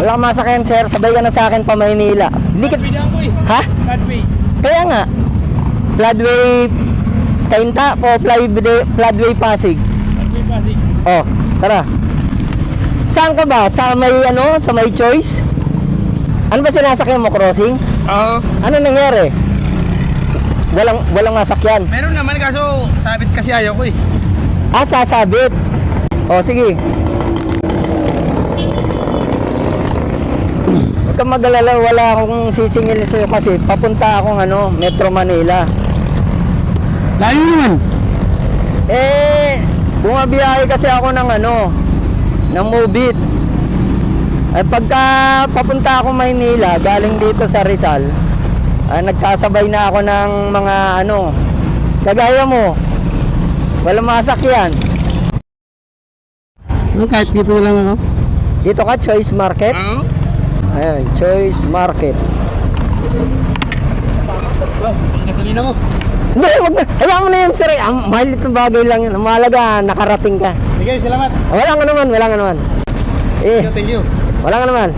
Wala kang masakyan, sir. Sabay ka na sa akin pa Maynila. Hindi ka... Floodway na ako eh. Ha? Floodway. Kaya nga. Floodway Kainta po, Floodway Pasig. Floodway Pasig. Oh, tara. Saan ka ba? Sa may ano? Sa may choice? Ano ba sinasakyan mo? Crossing? Oo. Ano nangyari? Walang masakyan. Meron naman kaso sabit kasi ayaw ko eh. Ah, sasabit. Oh, sige. Huwag kang mag-alala, wala akong sisingil sa'yo kasi papunta akong ano, Metro Manila. Layo naman. Bumabiyahe kasi ako ng ano, ng Mobit. Pagka papunta ako Maynila, galing dito sa Rizal, nagsasabay na ako ng mga ano, kagaya mo, walang masakyan. Kahit dito lang ako. Dito ka, Choice Market. Oo. Ayan, Choice Market. Oh, gasolina mo. Hindi, wag na. Hayaan mo na yun, sir. Mahal itong bagay lang yun. Ang mahalaga, nakarating ka. Sige, salamat. Wala nga naman. Thank you. Wala nga naman.